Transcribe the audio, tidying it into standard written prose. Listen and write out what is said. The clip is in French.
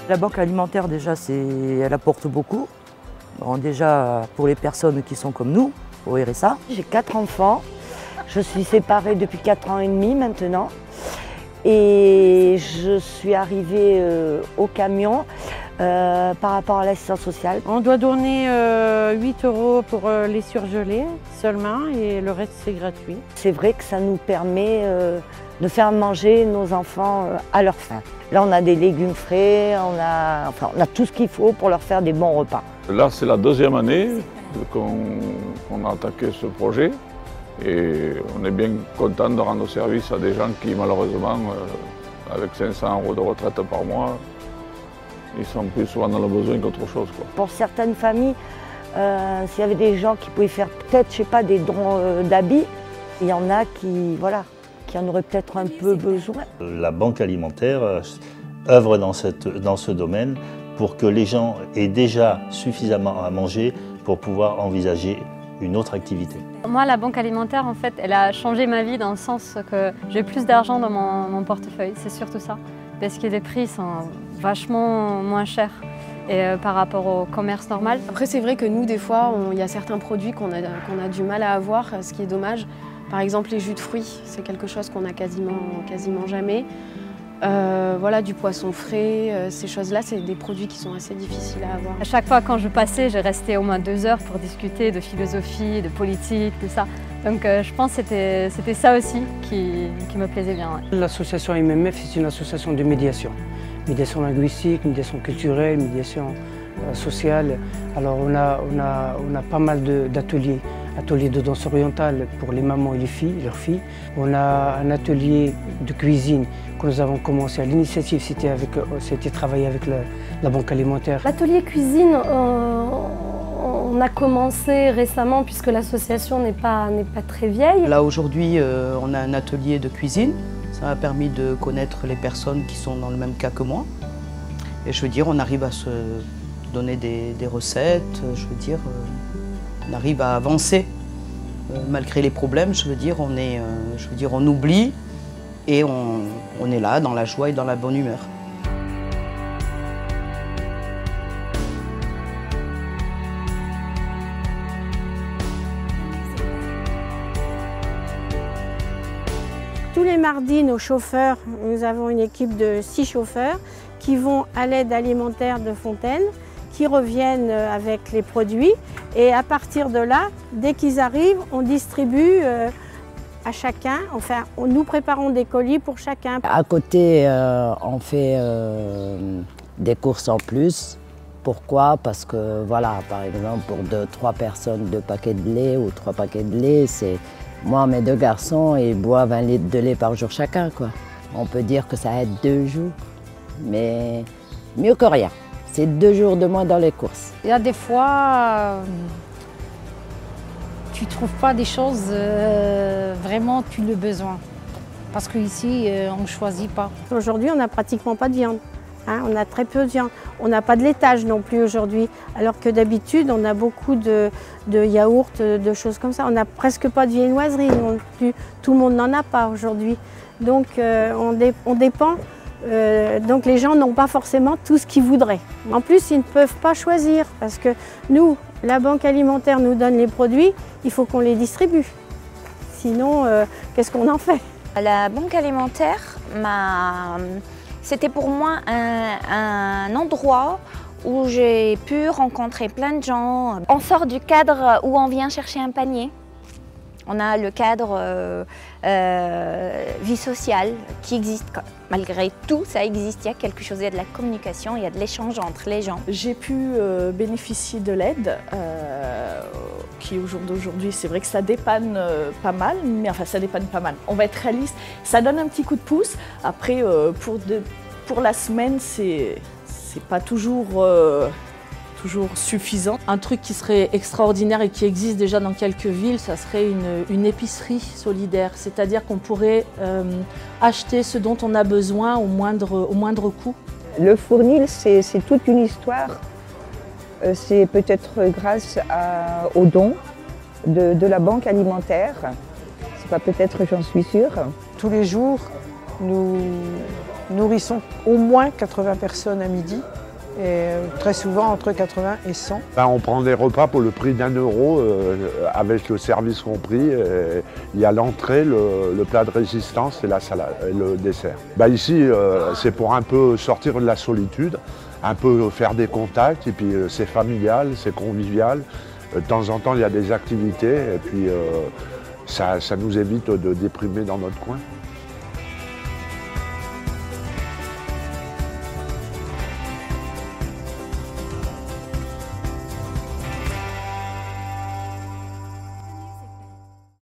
La banque alimentaire, déjà, elle apporte beaucoup. Bon, déjà, pour les personnes qui sont comme nous, au RSA. J'ai 4 enfants. Je suis séparée depuis 4 ans et demi maintenant. Et je suis arrivée au camion par rapport à l'assistance sociale. On doit donner 8 € pour les surgelés seulement et le reste c'est gratuit. C'est vrai que ça nous permet de faire manger nos enfants à leur faim. Là on a des légumes frais, on a tout ce qu'il faut pour leur faire des bons repas. Là c'est la deuxième année qu'on a attaqué ce projet. Et on est bien content de rendre service à des gens qui, malheureusement, avec 500 € de retraite par mois, ils sont plus souvent dans le besoin qu'autre chose, quoi. Pour certaines familles, s'il y avait des gens qui pouvaient faire peut-être, je sais pas, des dons d'habits, il y en a qui, voilà, qui en auraient peut-être un peu besoin. La banque alimentaire œuvre dans ce domaine pour que les gens aient déjà suffisamment à manger pour pouvoir envisager une autre activité. Moi, la banque alimentaire, en fait, elle a changé ma vie dans le sens que j'ai plus d'argent dans mon portefeuille, c'est surtout ça. Parce que les prix sont vachement moins chers par rapport au commerce normal. Après, c'est vrai que nous, des fois, il y a certains produits qu'on a du mal à avoir, ce qui est dommage. Par exemple, les jus de fruits, c'est quelque chose qu'on a quasiment jamais. Voilà, du poisson frais, ces choses-là, c'est des produits qui sont assez difficiles à avoir. À chaque fois quand je passais, je restais au moins 2 heures pour discuter de philosophie, de politique, tout ça. Donc je pense que c'était ça aussi qui me plaisait bien. Ouais. L'association MMF, c'est une association de médiation. Médiation linguistique, médiation culturelle, médiation sociale. Alors on a pas mal d'ateliers. Atelier de danse orientale pour les mamans et les filles, leurs filles. On a un atelier de cuisine que nous avons commencé à l'initiative, c'était travaillé avec la banque alimentaire. L'atelier cuisine, on a commencé récemment puisque l'association n'est pas très vieille. Là aujourd'hui, on a un atelier de cuisine. Ça m'a permis de connaître les personnes qui sont dans le même cas que moi. Et je veux dire, on arrive à se donner des recettes, je veux dire, on arrive à avancer malgré les problèmes. Je veux dire, on oublie et on est là dans la joie et dans la bonne humeur. Tous les mardis, nos chauffeurs, nous avons une équipe de 6 chauffeurs qui vont à l'aide alimentaire de Fontaine, qui reviennent avec les produits et à partir de là, dès qu'ils arrivent, on distribue à chacun, enfin nous préparons des colis pour chacun. À côté, on fait des courses en plus. Pourquoi? Parce que voilà, par exemple, pour 2-3 personnes, 2 paquets de lait ou 3 paquets de lait, c'est moi, mes 2 garçons, ils boivent 1 litre de lait par jour chacun, quoi. On peut dire que ça aide 2 jours, mais mieux que rien. C'est 2 jours de moins dans les courses. Il y a des fois, tu ne trouves pas des choses vraiment tu as besoin. Parce qu'ici, on ne choisit pas. Aujourd'hui, on n'a pratiquement pas de viande. Hein, on a très peu de viande. On n'a pas de laitage non plus aujourd'hui. Alors que d'habitude, on a beaucoup de yaourts, de choses comme ça. On n'a presque pas de viennoiserie non plus. Tout le monde n'en a pas aujourd'hui. Donc on dépend. Donc les gens n'ont pas forcément tout ce qu'ils voudraient. En plus, ils ne peuvent pas choisir parce que nous, la banque alimentaire nous donne les produits, il faut qu'on les distribue. Sinon, qu'est-ce qu'on en fait? La banque alimentaire, c'était pour moi un endroit où j'ai pu rencontrer plein de gens. On sort du cadre où on vient chercher un panier. On a le cadre vie sociale qui existe. Malgré tout, ça existe. Il y a quelque chose, il y a de la communication, il y a de l'échange entre les gens. J'ai pu bénéficier de l'aide qui au jour d'aujourd'hui, c'est vrai que ça dépanne pas mal, mais enfin ça dépanne pas mal. On va être réaliste, ça donne un petit coup de pouce. Après, pour la semaine, c'est pas toujours suffisant. Un truc qui serait extraordinaire et qui existe déjà dans quelques villes, ça serait une épicerie solidaire. C'est-à-dire qu'on pourrait acheter ce dont on a besoin au moindre coût. Le fournil, c'est toute une histoire. C'est peut-être grâce aux dons de la banque alimentaire. C'est pas peut-être, j'en suis sûre. Tous les jours, nous Nous nourrissons au moins 80 personnes à midi, et très souvent entre 80 et 100. On prend des repas pour le prix d'1 € avec le service compris. Il y a l'entrée, le plat de résistance et la salade, et le dessert. Ici, c'est pour un peu sortir de la solitude, un peu faire des contacts, et puis c'est familial, c'est convivial. De temps en temps, il y a des activités, et puis ça nous évite de déprimer dans notre coin.